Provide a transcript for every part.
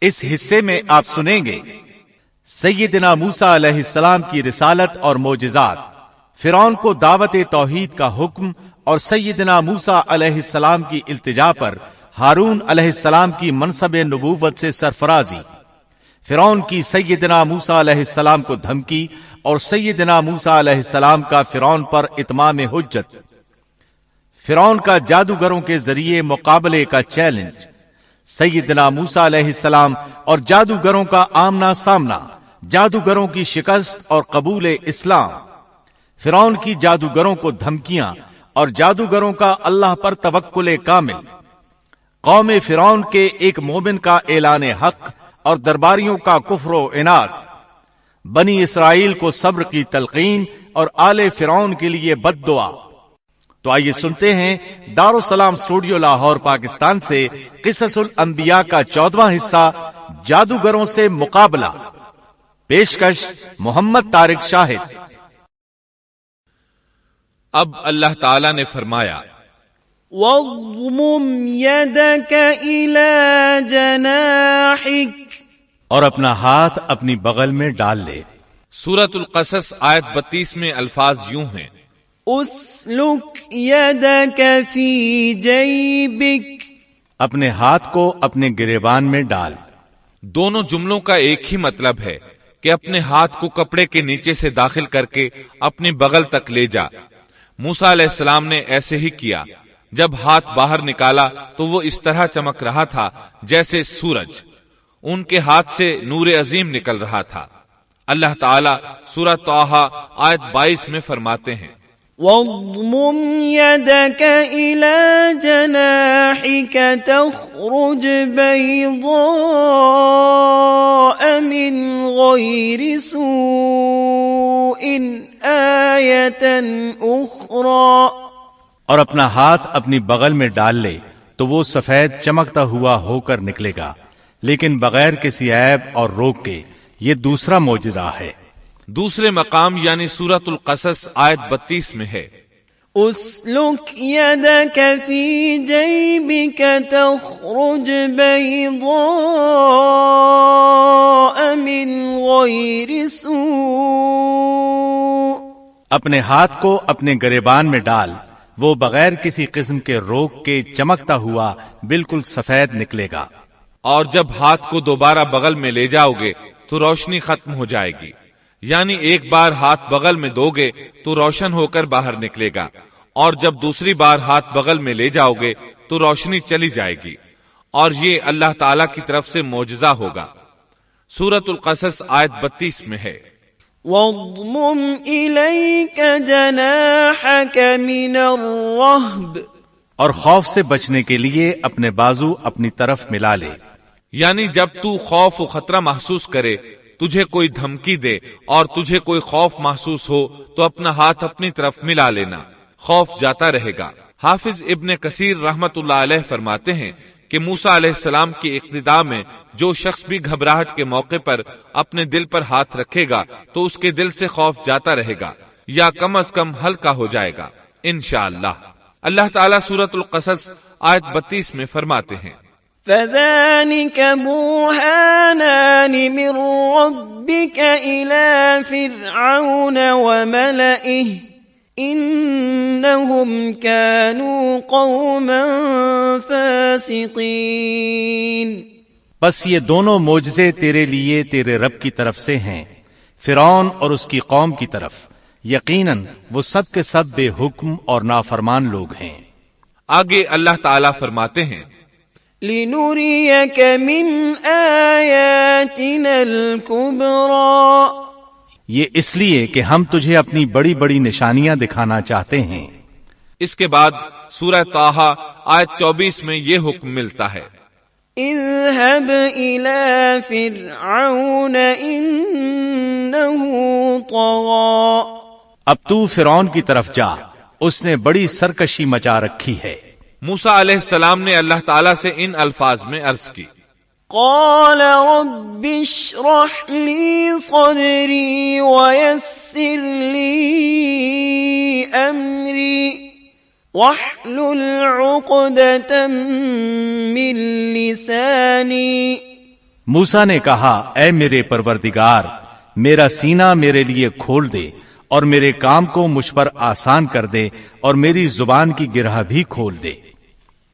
اس حصے میں آپ سنیں گے سیدنا موسیٰ علیہ السلام کی رسالت اور معجزات، فرعون کو دعوت توحید کا حکم اور سیدنا موسیٰ علیہ السلام کی التجا پر ہارون علیہ السلام کی منصب نبوت سے سرفرازی، فرعون کی سیدنا موسیٰ علیہ السلام کو دھمکی اور سیدنا موسیٰ علیہ السلام کا فرعون پر اتمام حجت، فرعون کا جادوگروں کے ذریعے مقابلے کا چیلنج، سیدنا موسیٰ علیہ السلام اور جادوگروں کا آمنا سامنا، جادوگروں کی شکست اور قبول اسلام، فرعون کی جادوگروں کو دھمکیاں اور جادوگروں کا اللہ پر توکل کامل، قوم فرعون کے ایک مومن کا اعلان حق اور درباریوں کا کفر و عناد، بنی اسرائیل کو صبر کی تلقین اور آل فرعون کے لیے بد دعا۔ تو آئیے سنتے ہیں دارالسلام اسٹوڈیو لاہور پاکستان سے قصص الانبیاء کا 14واں حصہ، جادوگروں سے مقابلہ۔ پیشکش محمد طارق شاہد۔ اب اللہ تعالی نے فرمایا وَاضْمُمْ يَدَكَ إِلَى جَنَاحِكَ، اور اپنا ہاتھ اپنی بغل میں ڈال لے۔ سورۃ القصص آیت 32 میں الفاظ یوں ہیں، أُسْلُكْ يَدَكَ فِي جَيْبِكَ، اپنے ہاتھ کو اپنے گریبان میں ڈال۔ دونوں جملوں کا ایک ہی مطلب ہے کہ اپنے ہاتھ کو کپڑے کے نیچے سے داخل کر کے اپنی بغل تک لے جا۔ موسیٰ علیہ السلام نے ایسے ہی کیا۔ جب ہاتھ باہر نکالا تو وہ اس طرح چمک رہا تھا جیسے سورج، ان کے ہاتھ سے نور عظیم نکل رہا تھا۔ اللہ تعالیٰ سورہ طٰہٰ آیت 22 میں فرماتے ہیں، وَاضْمُمْ يَدَكَ إِلَى جَنَاحِكَ تَخْرُجْ بَيْضَاءَ مِنْ غَيْرِ سُوءٍ آيَةً أُخْرَى، اور اپنا ہاتھ اپنی بغل میں ڈال لے تو وہ سفید چمکتا ہوا ہو کر نکلے گا، لیکن بغیر کسی عیب اور روک کے۔ یہ دوسرا معجزہ ہے۔ دوسرے مقام یعنی سورۃ القصص آیت 32 میں ہے، أُسْلُكْ يَدَكَ فِي جَيْبِكَ تَخْرُجْ بَيْضَاءَ مِنْ غَيْرِ سُوءٍ، اپنے ہاتھ کو اپنے گریبان میں ڈال، وہ بغیر کسی قسم کے روک کے چمکتا ہوا بالکل سفید نکلے گا۔ اور جب ہاتھ کو دوبارہ بغل میں لے جاؤ گے تو روشنی ختم ہو جائے گی، یعنی ایک بار ہاتھ بغل میں دو گے تو روشن ہو کر باہر نکلے گا، اور جب دوسری بار ہاتھ بغل میں لے جاؤ گے تو روشنی چلی جائے گی، اور یہ اللہ تعالی کی طرف سے معجزہ ہوگا۔ سورۃ القصص آیت 32 میں ہے، وَاضْمُمْ إِلَيْكَ جَنَاحَكَ مِنَ الرَّهْبِ، اور خوف سے بچنے کے لیے اپنے بازو اپنی طرف ملا لے۔ یعنی جب تو خوف و خطرہ محسوس کرے، تجھے کوئی دھمکی دے اور تجھے کوئی خوف محسوس ہو تو اپنا ہاتھ اپنی طرف ملا لینا، خوف جاتا رہے گا۔ حافظ ابن کثیر رحمت اللہ علیہ فرماتے ہیں کہ موسیٰ علیہ السلام کی اقتداء میں جو شخص بھی گھبراہٹ کے موقع پر اپنے دل پر ہاتھ رکھے گا تو اس کے دل سے خوف جاتا رہے گا یا کم از کم ہلکا ہو جائے گا انشاءاللہ۔ اللہ تعالیٰ سورۃ القصص آیت 32 میں فرماتے ہیں، فَذَلِكَ بُرْهَانَانِ مِنْ رَبِّكَ إِلَى فِرْعَوْنَ وَمَلَئِهِ إِنَّهُمْ كَانُوا قَوْمًا فَاسِقِينَ۔ بس یہ دونوں معجزے تیرے لیے تیرے رب کی طرف سے ہیں، فرعون اور اس کی قوم کی طرف، یقیناً وہ سب کے سب بے حکم اور نافرمان لوگ ہیں۔ آگے اللہ تعالیٰ فرماتے ہیں، لِنُرِيَكَ مِنْ آيَاتِنَا الْكُبْرَى، یہ اس لیے کہ ہم تجھے اپنی بڑی بڑی نشانیاں دکھانا چاہتے ہیں۔ اس کے بعد سورہ طٰہٰ آیت 24 میں یہ حکم ملتا ہے، اذهب إلى فرعون إنه طغى، اب تو فرعون کی طرف جا، اس نے بڑی سرکشی مچا رکھی ہے۔ موسیٰ علیہ السلام نے اللہ تعالیٰ سے ان الفاظ میں عرض کی، قال رب اشرح لي صدري ويسر لي أمري واحلل عقدة من لساني موسیٰ نے کہا اے میرے پروردگار میرا سینہ میرے لیے کھول دے اور میرے کام کو مجھ پر آسان کر دے اور میری زبان کی گرہ بھی کھول دے.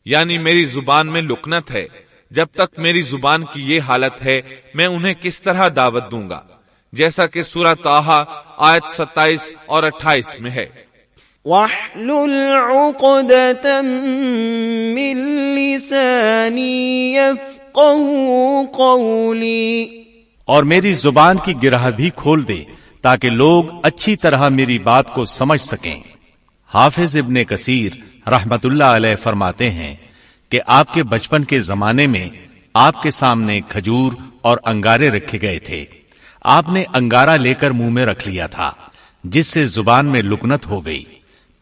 یعنی میری زبان میں لکنت ہے، جب تک میری زبان کی یہ حالت ہے میں انہیں کس طرح دعوت دوں گا، جیسا کہ سورہ طٰہٰ آیت 27 اور 28 میں ہے. وَاحْلُلْ عُقْدَةً مِّن لِّسَانِي يَفْقَهُوا قَوْلِي. اور میری زبان کی گرہ بھی کھول دے تاکہ لوگ اچھی طرح میری بات کو سمجھ سکیں. حافظ ابن کثیر رحمت اللہ علیہ فرماتے ہیں کہ آپ کے بچپن کے زمانے میں آپ کے سامنے کھجور اور انگارے رکھے گئے تھے. آپ نے انگارہ لے کر منہ میں رکھ لیا تھا جس سے زبان میں لکنت ہو گئی.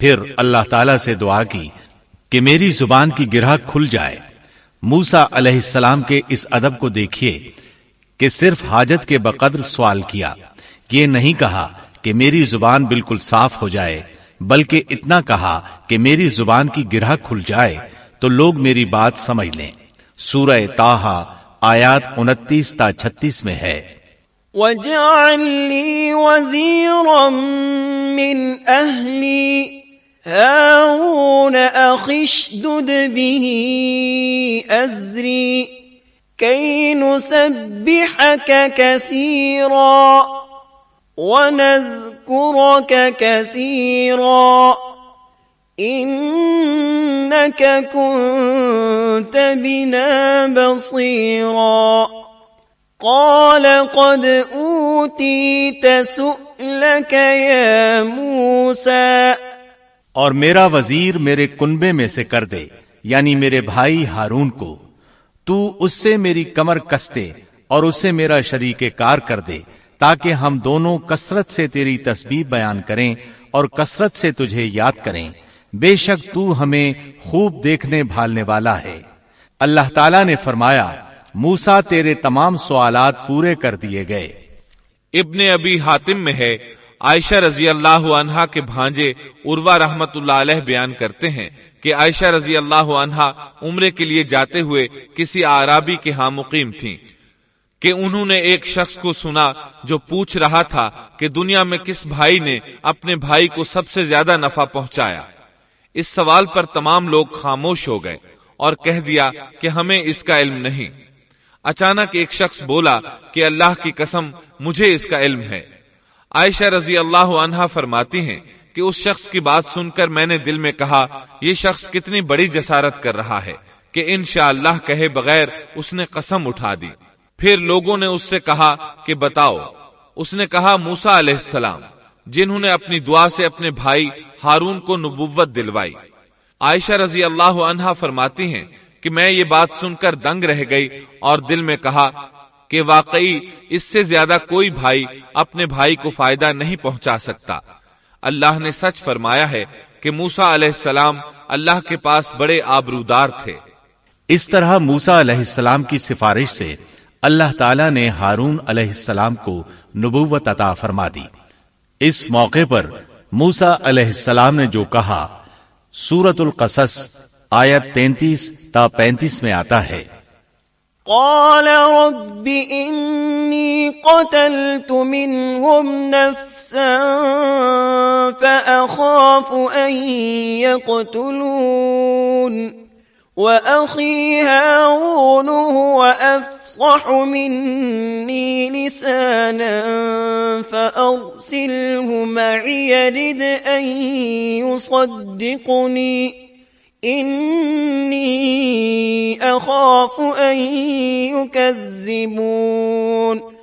پھر اللہ تعالیٰ سے دعا کی کہ میری زبان کی گرہ کھل جائے. موسیٰ علیہ السلام کے اس ادب کو دیکھیے کہ صرف حاجت کے بقدر سوال کیا. یہ نہیں کہا کہ میری زبان بالکل صاف ہو جائے، بلکہ اتنا کہا کہ میری زبان کی گرہ کھل جائے تو لوگ میری بات سمجھ لیں. سورہ طٰہٰ آیات 29 تا 36 میں ہے. وَاجْعَل لِّي وَزِيرًا مِّنْ أَهْلِي هَارُونَ أَخِي اشْدُدْ بِهِ أَزْرِي كَيْ نُسَبِّحَكَ كَثِيرًا وَنَذْكُرَكَ كَثِيرًا إِنَّكَ كُنتَ بِنَا بَصِيرًا. قَالَ قَدْ أُوتِيتَ سُؤْلَكَ يَا مُوسَىٰ. اور میرا وزیر میرے کنبے میں سے کر دے، یعنی میرے بھائی ہارون کو. تو اس سے میری کمر کس دے اور اسے میرا شریک کار کر دے تاکہ ہم دونوں کثرت سے تیری تسبیح بیان کریں اور کثرت سے تجھے یاد کریں. بے شک تو ہمیں خوب دیکھنے بھالنے والا ہے. اللہ تعالیٰ نے فرمایا موسیٰ تیرے تمام سوالات پورے کر دیے گئے. ابن ابی حاتم میں ہے عائشہ رضی اللہ عنہا کے بھانجے عروہ رحمت اللہ علیہ بیان کرتے ہیں کہ عائشہ رضی اللہ عنہا عمرے کے لیے جاتے ہوئے کسی اعرابی کے ہاں مقیم تھیں کہ انہوں نے ایک شخص کو سنا جو پوچھ رہا تھا کہ دنیا میں کس بھائی نے اپنے بھائی کو سب سے زیادہ نفع پہنچایا. اس سوال پر تمام لوگ خاموش ہو گئے اور کہہ دیا کہ ہمیں اس کا علم نہیں. اچانک ایک شخص بولا کہ اللہ کی قسم مجھے اس کا علم ہے. عائشہ رضی اللہ عنہا فرماتی ہیں کہ اس شخص کی بات سن کر میں نے دل میں کہا یہ شخص کتنی بڑی جسارت کر رہا ہے کہ انشاءاللہ کہے بغیر اس نے قسم اٹھا دی. پھر لوگوں نے اس سے کہا کہ بتاؤ. اس نے کہا موسیٰ علیہ السلام جنہوں نے اپنی دعا سے اپنے بھائی ہارون کو نبوت دلوائی. عائشہ رضی اللہ عنہا فرماتی ہیں کہ میں یہ بات سن کر دنگ رہ گئی اور دل میں کہا کہ واقعی اس سے زیادہ کوئی بھائی اپنے بھائی کو فائدہ نہیں پہنچا سکتا. اللہ نے سچ فرمایا ہے کہ موسیٰ علیہ السلام اللہ کے پاس بڑے آبرودار تھے. اس طرح موسیٰ علیہ السلام کی سفارش سے اللہ تعالیٰ نے ہارون علیہ السلام کو نبوت عطا فرما دی. اس موقع پر موسیٰ علیہ السلام نے جو کہا سورۃ القصص آیت 33 تا 35 میں آتا ہے. قال رب إني قتلت منهم نفسا فأخاف أن يقتلون وأخي هارون هو أفصح مني لسانا فأرسله معي يرد أن يصدقني إني أخاف أن يكذبون.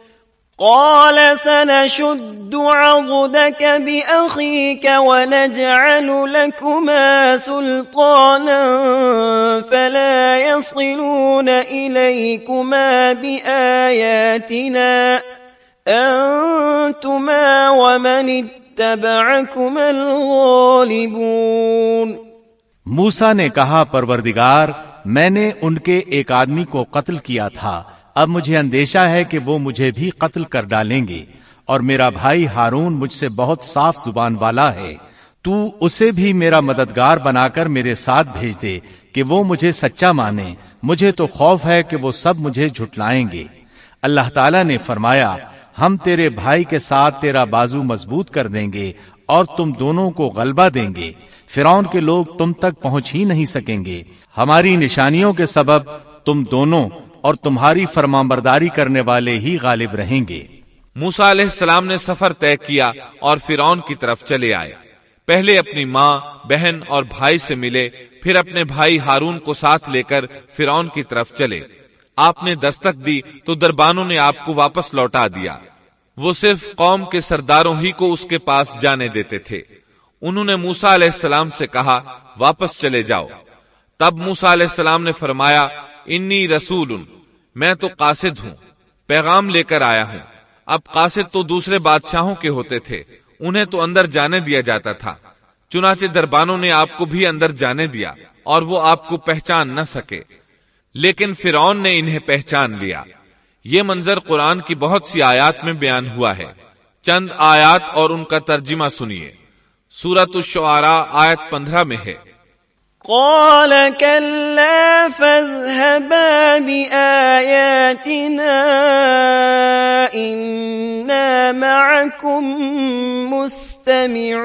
قال سنشد عضدك بأخيك ونجعل لكما سلطانا فلا يصلون إليكما بآياتنا أنتما ومن اتبعكما الغالبون. موسیٰ نے کہا پروردگار میں نے ان کے ایک آدمی کو قتل کیا تھا، اب مجھے اندیشہ ہے کہ وہ مجھے بھی قتل کر ڈالیں گے، اور میرا بھائی ہارون مجھ سے بہت صاف زبان والا ہے. تو اسے بھی میرا مددگار بنا کر میرے ساتھ بھیج دے کہ وہ مجھے سچا مانے. مجھے تو خوف ہے کہ وہ سب مجھے جھٹلائیں گے. اللہ تعالیٰ نے فرمایا ہم تیرے بھائی کے ساتھ تیرا بازو مضبوط کر دیں گے اور تم دونوں کو غلبہ دیں گے، فرعون کے لوگ تم تک پہنچ ہی نہیں سکیں گے، ہماری نشانیوں کے سبب تم دونوں اور تمہاری فرمانبرداری کرنے والے ہی غالب رہیں گے۔ موسیٰ علیہ السلام نے سفر طے کیا اور فرعون کی طرف چلے آئے۔ پہلے اپنی ماں، بہن اور بھائی سے ملے، پھر اپنے بھائی ہارون کو ساتھ لے کر فرعون کی طرف چلے۔ آپ نے دستک دی تو دربانوں نے آپ کو واپس لوٹا دیا۔ وہ صرف قوم کے سرداروں ہی کو اس کے پاس جانے دیتے تھے۔ انہوں نے موسیٰ علیہ السلام سے کہا واپس چلے جاؤ۔ تب موسیٰ علیہ السلام نے فرمایا انی رسول، میں تو قاصد ہوں، پیغام لے کر آیا ہوں۔ اب قاصد تو دوسرے بادشاہوں کے ہوتے تھے، انہیں تو اندر جانے دیا جاتا تھا، چنانچہ دربانوں نے آپ کو بھی اندر جانے دیا اور وہ آپ کو پہچان نہ سکے، لیکن فرعون نے انہیں پہچان لیا۔ یہ منظر قرآن کی بہت سی آیات میں بیان ہوا ہے۔ چند آیات اور ان کا ترجمہ سنیے۔ سورۃ الشعراء آیت 15 میں ہے قال كلا فاذهبا بآياتنا إنا معكم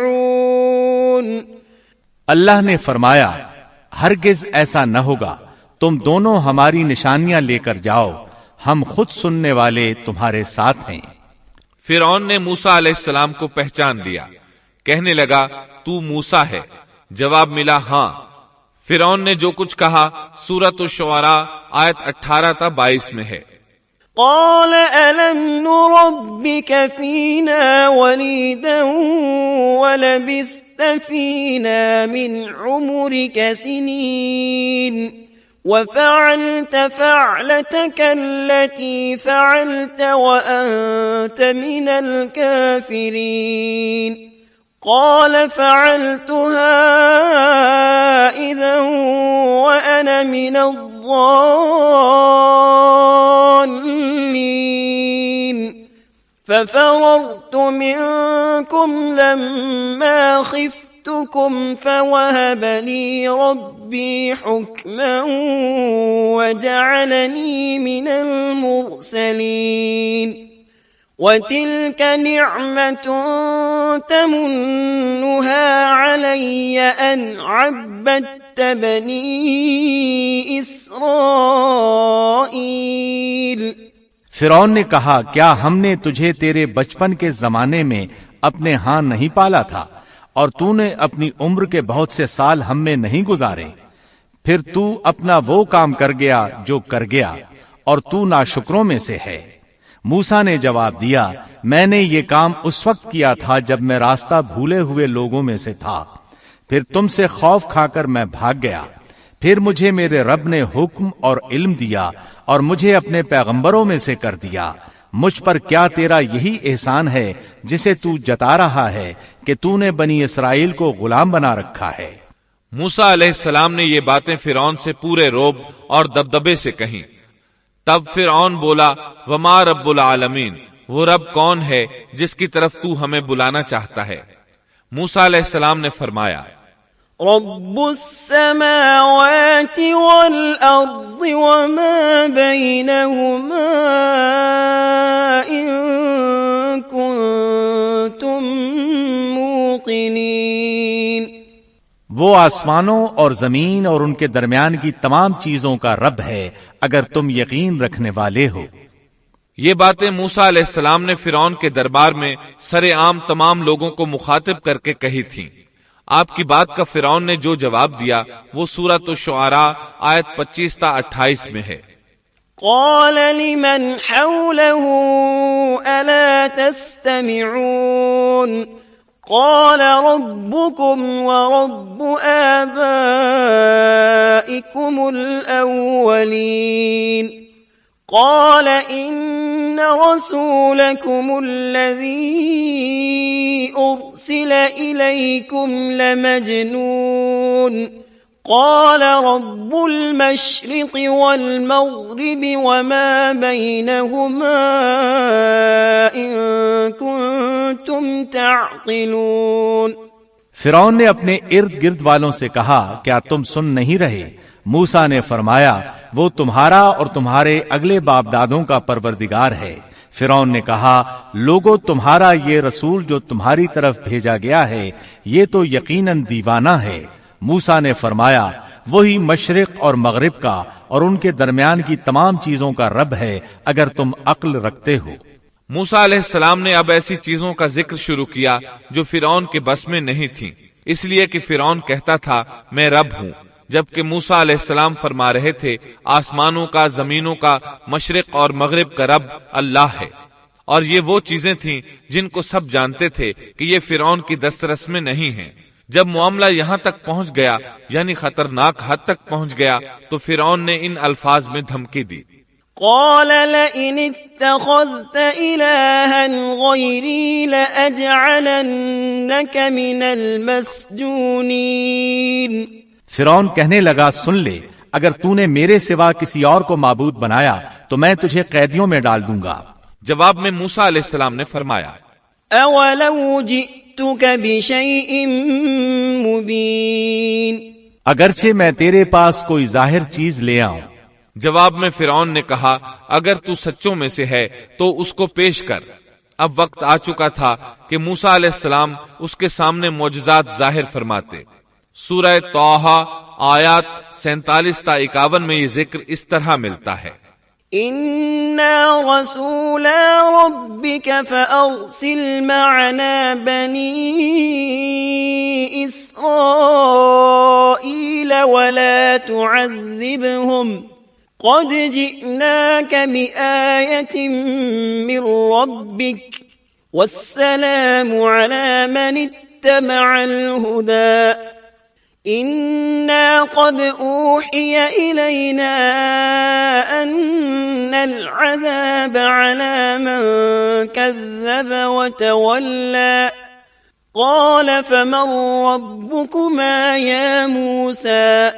مستمعون۔ اللہ نے فرمایا ہرگز ایسا نہ ہوگا، تم دونوں ہماری نشانیاں لے کر جاؤ، ہم خود سننے والے تمہارے ساتھ ہیں۔ فرعون نے موسیٰ علیہ السلام کو پہچان لیا، کہنے لگا تو موسیٰ ہے؟ جواب ملا ہاں۔ فرعون نے جو کچھ کہا سورۃ الشعراء آیت 18 تا 22 میں ہے۔ قال ألم نربك فينا وليدا ولبثت فينا من عمرك سنين وفعلت فعلتك التي فعلت وأنت من الكافرين قال فعلتها إذا وأنا من الضالين ففررت منكم لما خفتكم فوهب لي ربي حكما وجعلني من المرسلين وَتِلْكَ نِعْمَةٌ تَمُنُّهَا عَلَيَّ أَنْ عَبَّدتَّ بَنِي إِسْرَائِيلَ۔ فرعون نے کہا کیا ہم نے تجھے تیرے بچپن کے زمانے میں اپنے ہاں نہیں پالا تھا اور تو نے اپنی عمر کے بہت سے سال ہم میں نہیں گزارے، پھر تو اپنا وہ کام کر گیا جو کر گیا اور تو ناشکروں میں سے ہے۔ موسیٰ نے جواب دیا میں نے یہ کام اس وقت کیا تھا جب میں راستہ بھولے ہوئے لوگوں میں سے تھا، پھر تم سے خوف کھا کر میں بھاگ گیا، پھر مجھے میرے رب نے حکم اور علم دیا اور مجھے اپنے پیغمبروں میں سے کر دیا۔ مجھ پر کیا تیرا یہی احسان ہے جسے تو جتا رہا ہے کہ تو نے بنی اسرائیل کو غلام بنا رکھا ہے؟ موسیٰ علیہ السلام نے یہ باتیں فرعون سے پورے رعب اور دبدبے سے کہیں۔ تب فرعون بولا وما رب العالمین، وہ رب کون ہے جس کی طرف تو ہمیں بلانا چاہتا ہے؟ موسیٰ علیہ السلام نے فرمایا رب السماوات والأرض وما بينهما إن كنتم موقنين۔ وہ آسمانوں اور زمین اور ان کے درمیان کی تمام چیزوں کا رب ہے اگر تم یقین رکھنے والے ہو۔ یہ باتیں موسیٰ علیہ السلام نے فرعون کے دربار میں سر عام تمام لوگوں کو مخاطب کر کے کہی تھیں۔ آپ کی بات کا فرعون نے جو جواب دیا وہ سورۃ الشعراء آیت 25 تا 28 میں ہے۔ قال لمن حوله ألا تستمعون قال ربكم ورب آبائكم الأولين قال إن رسولكم الذي أرسل إليكم لمجنون قال رب المشرق والمغرب وما بينهما إن كنتم تعقلون۔ فرعون نے اپنے ارد گرد والوں سے کہا کیا تم سن نہیں رہے؟ موسیٰ نے فرمایا وہ تمہارا اور تمہارے اگلے باپ دادوں کا پروردگار ہے۔ فرعون نے کہا لوگو تمہارا یہ رسول جو تمہاری طرف بھیجا گیا ہے یہ تو یقیناً دیوانہ ہے۔ موسیٰ نے فرمایا وہی مشرق اور مغرب کا اور ان کے درمیان کی تمام چیزوں کا رب ہے اگر تم عقل رکھتے ہو۔ موسیٰ علیہ السلام نے اب ایسی چیزوں کا ذکر شروع کیا جو فرعون کے بس میں نہیں تھیں، اس لیے کہ فرعون کہتا تھا میں رب ہوں، جبکہ موسیٰ علیہ السلام فرما رہے تھے آسمانوں کا، زمینوں کا، مشرق اور مغرب کا رب اللہ ہے۔ اور یہ وہ چیزیں تھیں جن کو سب جانتے تھے کہ یہ فرعون کی دسترس میں نہیں ہیں۔ جب معاملہ یہاں تک پہنچ گیا یعنی خطرناک حد تک پہنچ گیا تو فرعون نے ان الفاظ میں دھمکی دی، قال لئن اتخذت إلها غيري لأجعلنك من المسجونين۔ فرعون کہنے لگا سن لے اگر تو نے میرے سوا کسی اور کو معبود بنایا تو میں تجھے قیدیوں میں ڈال دوں گا۔ جواب میں موسیٰ علیہ السلام نے فرمایا أولو جئتك بشيء مبين۔ اگرچہ میں تیرے پاس کوئی ظاہر چیز لے آؤں۔ جواب میں فرعون نے کہا اگر تو سچوں میں سے ہے تو اس کو پیش کر۔ اب وقت آ چکا تھا کہ موسیٰ علیہ السلام اس کے سامنے معجزات ظاہر فرماتے۔ سورہ طٰہٰ آیات 47 تا 51 میں یہ ذکر اس طرح ملتا ہے، إنا رسولا ربك فأرسل معنا بني إسرائيل ولا تعذبهم قد جئناك بآية من ربك والسلام على من اتبع الهدى إنا قد أوحي إلينا أن العذاب على من كذب وتولى قال فمن ربكما يا موسى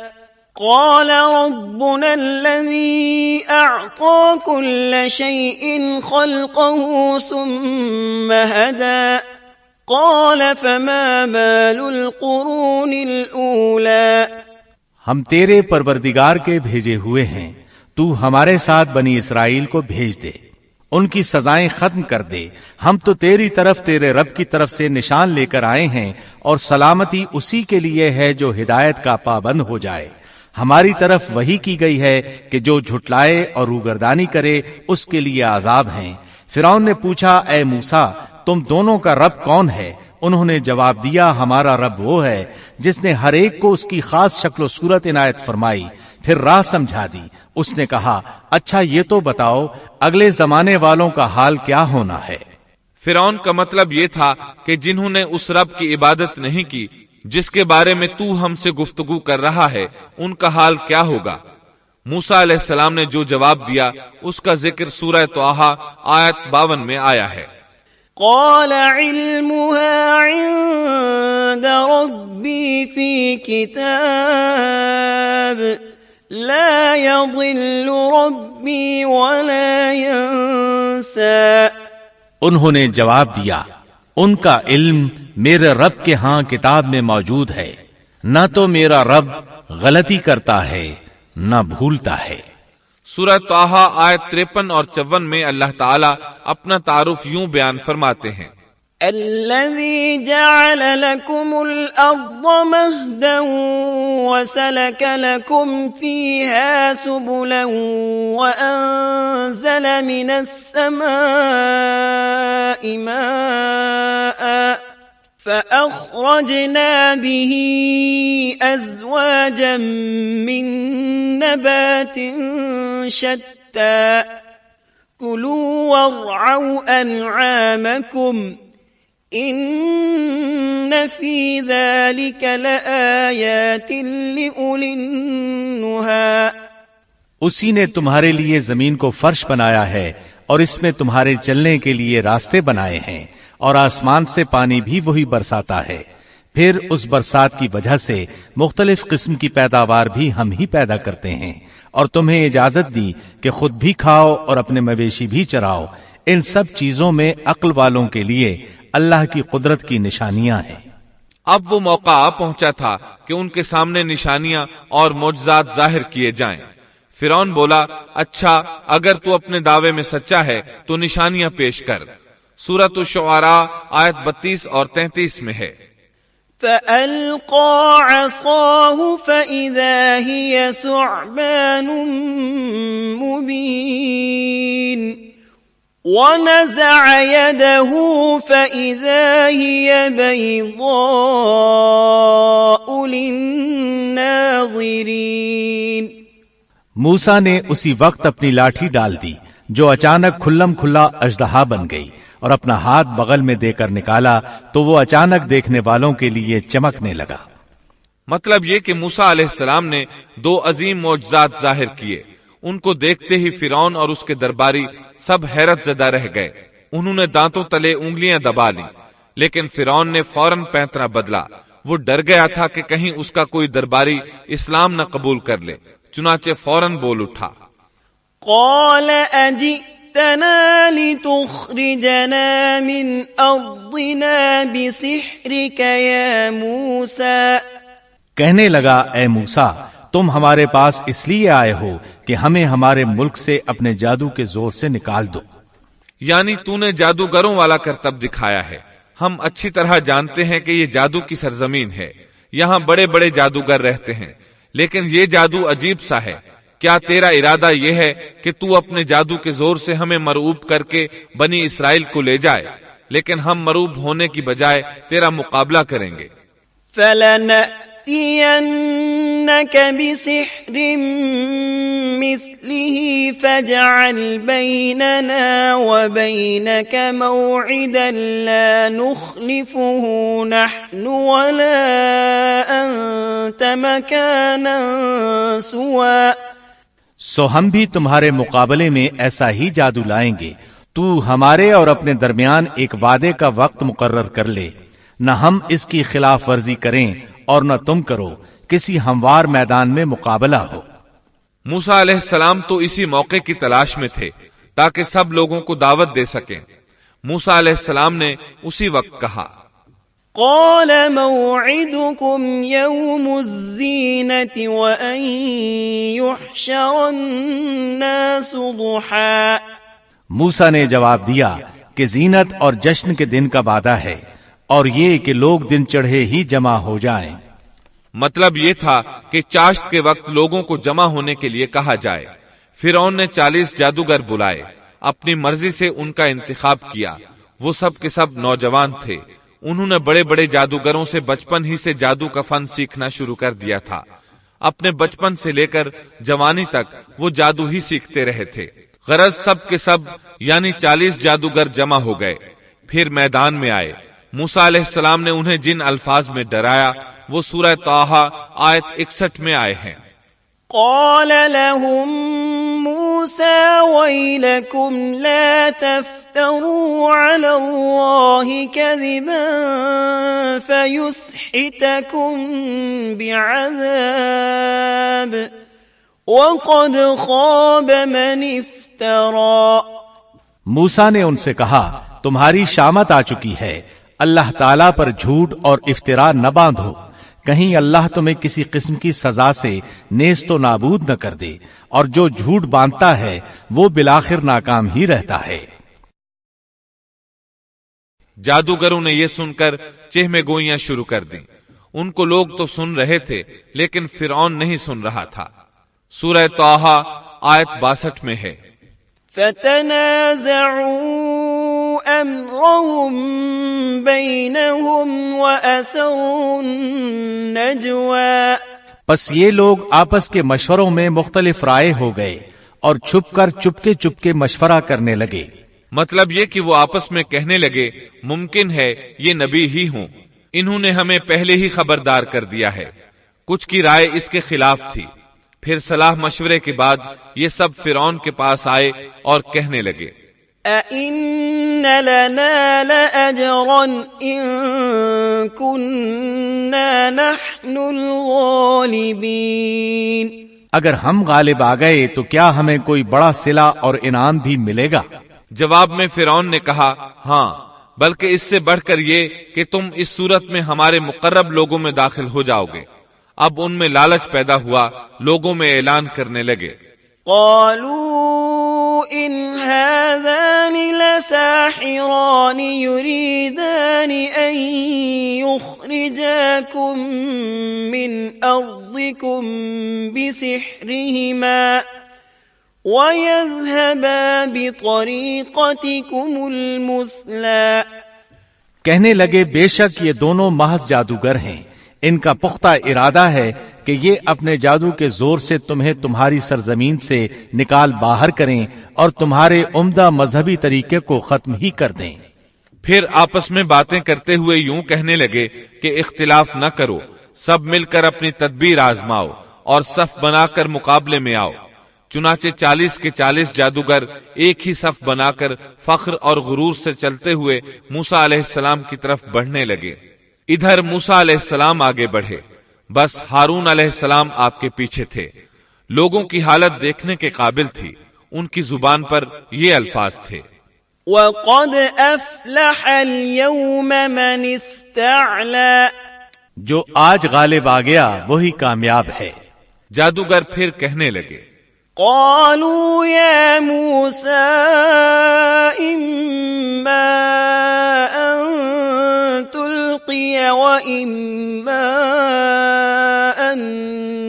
قال ربنا الذي أعطى كل شيء خلقه ثم هدى قال فما بال القرون الأولى۔ ہم تیرے پروردگار کے بھیجے ہوئے ہیں، تو ہمارے ساتھ بنی اسرائیل کو بھیج دے، ان کی سزائیں ختم کر دے۔ ہم تو تیری طرف تیرے رب کی طرف سے نشان لے کر آئے ہیں اور سلامتی اسی کے لیے ہے جو ہدایت کا پابند ہو جائے۔ ہماری طرف وحی کی گئی ہے کہ جو جھٹلائے اور روگردانی کرے اس کے لیے عذاب ہیں۔ فرعون نے پوچھا اے موسیٰ تم دونوں کا رب کون ہے؟ انہوں نے جواب دیا ہمارا رب وہ ہے جس نے ہر ایک کو اس کی خاص شکل و صورت عنایت فرمائی، پھر راہ سمجھا دی۔ اس نے کہا اچھا یہ تو بتاؤ اگلے زمانے والوں کا حال کیا ہونا ہے؟ فرعون کا مطلب یہ تھا کہ جنہوں نے اس رب کی عبادت نہیں کی جس کے بارے میں تو ہم سے گفتگو کر رہا ہے ان کا حال کیا ہوگا؟ موسیٰ علیہ السلام نے جو جواب دیا اس کا ذکر سورہ طٰہٰ آیت 52 میں آیا ہے، قال علمها عند ربي في كتاب لا يضل ربي ولا ينسى۔ انہوں نے جواب دیا ان کا علم میرے رب کے ہاں کتاب میں موجود ہے، نہ تو میرا رب غلطی کرتا ہے نہ بھولتا ہے۔ سورہ طٰہٰ آیت 53 اور 54 میں اللہ تعالیٰ اپنا تعارف یوں بیان فرماتے ہیں، الذي جعل لكم الأرض مهدا وسلك لكم فيها سبلا وأنزل من السماء ماء فأخرجنا به أزواجا من نبات شتى كلوا وارعوا أنعامكم إن في ذلك لآيات لأولي النهى۔ اسی نے تمہارے لیے زمین کو فرش بنایا ہے اور اس میں تمہارے چلنے کے لیے راستے بنائے ہیں، اور آسمان سے پانی بھی وہی برساتا ہے، پھر اس برسات کی وجہ سے مختلف قسم کی پیداوار بھی ہم ہی پیدا کرتے ہیں، اور تمہیں اجازت دی کہ خود بھی کھاؤ اور اپنے مویشی بھی چراؤ۔ ان سب چیزوں میں عقل والوں کے لیے اللہ کی قدرت کی نشانیاں ہیں۔ اب وہ موقع آ پہنچا تھا کہ ان کے سامنے نشانیاں اور معجزات ظاہر کیے جائیں۔ فرعون بولا، اچھا اگر تو اپنے دعوے میں سچا ہے تو نشانیاں پیش کر۔ سورۃ الشعراء آیت 32 اور 33 میں ہے۔ فَأَلْقَى عَصَاهُ فَإِذَا هِيَ ثُعْبَانٌ مُبِينٌ وَنَزَعَ يَدَهُ فَإِذَا هِيَ بَيْضَاءُ لِلنَّاظِرِينَ۔ موسیٰ نے اسی وقت اپنی لاٹھی ڈال دی جو اچانک کھلم کھلا اژدہا بن گئی، اور اپنا ہاتھ بغل میں دے کر نکالا تو وہ اچانک دیکھنے والوں کے لیے چمکنے لگا۔ مطلب یہ کہ موسیٰ علیہ السلام نے 2 عظیم معجزات ظاہر کیے۔ ان کو دیکھتے ہی فرعون اور اس کے درباری سب حیرت زدہ رہ گئے۔ انہوں نے دانتوں تلے انگلیاں دبا لی، لیکن فرعون نے فوراً پینترا بدلا۔ وہ ڈر گیا تھا کہ کہیں اس کا کوئی درباری اسلام نہ قبول کر لے، چنانچہ فوراً بول اٹھا، قال أجئتنا لتخرجنا من أرضنا بسحرك يا موسى۔ کہنے لگا، اے موسیٰ، تم ہمارے پاس اس لیے آئے ہو کہ ہمیں ہمارے ملک سے اپنے جادو کے زور سے نکال دو۔ یعنی تو نے جادوگروں والا کرتب دکھایا ہے۔ ہم اچھی طرح جانتے ہیں کہ یہ جادو کی سرزمین ہے، یہاں بڑے بڑے جادوگر رہتے ہیں، لیکن یہ جادو عجیب سا ہے۔ کیا تیرا ارادہ یہ ہے کہ تو اپنے جادو کے زور سے ہمیں مرعوب کر کے بنی اسرائیل کو لے جائے؟ لیکن ہم مرعوب ہونے کی بجائے تیرا مقابلہ کریں گے۔ فَلَنَأْتِيَنَّكَ بِسِحْرٍ مِثْلِهِ فَاجْعَلْ بَيْنَنَا وَبَيْنَكَ مَوْعِدًا لَا نُخْلِفُهُ نَحْنُ وَلَا أَنْتَ مَكَانًا سُوًى۔ سو ہم بھی تمہارے مقابلے میں ایسا ہی جادو لائیں گے، تو ہمارے اور اپنے درمیان ایک وعدے کا وقت مقرر کر لے، نہ ہم اس کی خلاف ورزی کریں اور نہ تم کرو، کسی ہموار میدان میں مقابلہ ہو۔ موسیٰ علیہ السلام تو اسی موقع کی تلاش میں تھے تاکہ سب لوگوں کو دعوت دے سکیں۔ موسیٰ علیہ السلام نے اسی وقت کہا، قال موعدكم يوم الزينة وأن يحشر الناس ضحى۔ موسیٰ نے جواب دیا کہ زینت اور جشن کے دن کا وعدہ ہے، اور یہ کہ لوگ دن چڑھے ہی جمع ہو جائیں۔ مطلب یہ تھا کہ چاشت کے وقت لوگوں کو جمع ہونے کے لیے کہا جائے۔ فرعون نے 40 جادوگر بلائے، اپنی مرضی سے ان کا انتخاب کیا۔ وہ سب کے سب نوجوان تھے۔ انہوں نے بڑے بڑے جادوگروں سے بچپن ہی سے جادو کا فن سیکھنا شروع کر دیا تھا۔ اپنے بچپن سے لے کر جوانی تک وہ جادو ہی سیکھتے رہے تھے۔ غرض سب کے سب یعنی 40 جادوگر جمع ہو گئے، پھر میدان میں آئے۔ موسیٰ علیہ السلام نے انہیں جن الفاظ میں ڈرایا وہ سورہ طٰہٰ آیت 61 میں آئے ہیں۔ قال لهم موسى ويلكم لا تفتروا على الله كذبا فيسحتكم بعذاب وقد خاب من افترى۔ موسیٰ نے ان سے کہا، تمہاری شامت آ چکی ہے، اللہ تعالیٰ پر جھوٹ اور افطرا نہ باندھو، کہیں اللہ تمہیں کسی قسم کی سزا سے نیست و نابود نہ کر دے، اور جو جھوٹ باندھتا ہے وہ بالآخر ناکام ہی رہتا ہے۔ جادوگروں نے یہ سن کر چہمے گوئیاں شروع کر دیں۔ ان کو لوگ تو سن رہے تھے لیکن فرعون نہیں سن رہا تھا۔ سورہ طٰہٰ آیت 62 میں ہے، فتنازعوا أمرهم بينهم وأسروا النجوى۔ پس یہ لوگ آپس کے مشوروں میں مختلف رائے ہو گئے اور چھپ کر چپکے مشورہ کرنے لگے۔ مطلب یہ کہ وہ آپس میں کہنے لگے، ممکن ہے یہ نبی ہی ہوں، انہوں نے ہمیں پہلے ہی خبردار کر دیا ہے۔ کچھ کی رائے اس کے خلاف تھی۔ پھر صلاح مشورے کے بعد یہ سب فرعون کے پاس آئے اور کہنے لگے، أَإِنَّ لَنَا لَأَجْرًا إِن كُنَّا نَحْنُ الْغَالِبِينَ۔ اگر ہم غالب آ گئے تو کیا ہمیں کوئی بڑا صلہ اور انعام بھی ملے گا؟ جواب میں فرعون نے کہا، ہاں بلکہ اس سے بڑھ کر یہ کہ تم اس صورت میں ہمارے مقرب لوگوں میں داخل ہو جاؤ گے۔ اب ان میں لالچ پیدا ہوا، لوگوں میں اعلان کرنے لگے، قالوا إن هذان لساحران يريدان أن يخرجاكم من أرضكم بسحرهما وَيَذْهَبَا بِطَرِيقَتِكُمُ الْمُثْلَى۔ کہنے لگے بے شک یہ دونوں محض جادوگر ہیں، ان کا پختہ ارادہ ہے کہ یہ اپنے جادو کے زور سے تمہیں تمہاری سرزمین سے نکال باہر کریں اور تمہارے عمدہ مذہبی طریقے کو ختم ہی کر دیں۔ پھر آپس میں باتیں کرتے ہوئے یوں کہنے لگے کہ اختلاف نہ کرو، سب مل کر اپنی تدبیر آزماؤ اور صف بنا کر مقابلے میں آؤ۔ چنانچہ 40 کے 40 جادوگر ایک ہی صف بنا کر فخر اور غرور سے چلتے ہوئے موسیٰ علیہ السلام کی طرف بڑھنے لگے۔ ادھر موسیٰ علیہ السلام آگے بڑھے، بس ہارون علیہ السلام آپ کے پیچھے تھے۔ لوگوں کی حالت دیکھنے کے قابل تھی، ان کی زبان پر یہ الفاظ تھے، وَقَدْ أَفْلَحَ الْيَوْمَ مَنِ اسْتَعْلَى۔ جو آج غالب آ گیا وہی کامیاب ہے۔ جادوگر پھر کہنے لگے، قالوا يا موسى إما أن تلقي وإما أن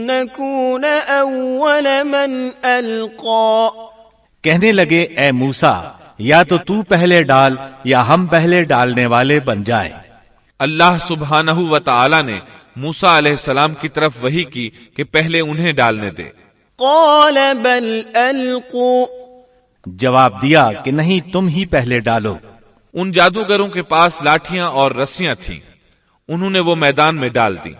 نكون أول من ألقى۔ کہنے لگے اے موسیٰ، یا تو پہلے ڈال یا ہم پہلے ڈالنے والے بن جائیں۔ اللہ سبحانہ و تعالی نے موسیٰ علیہ السلام کی طرف وحی کی کہ پہلے انہیں ڈالنے دے۔ قال بل القوا، جواب دیا کہ نہیں، تم ہی پہلے ڈالو۔ ان جادوگروں کے پاس لاٹھیاں اور رسیاں تھیں، انہوں نے وہ میدان میں ڈال دی۔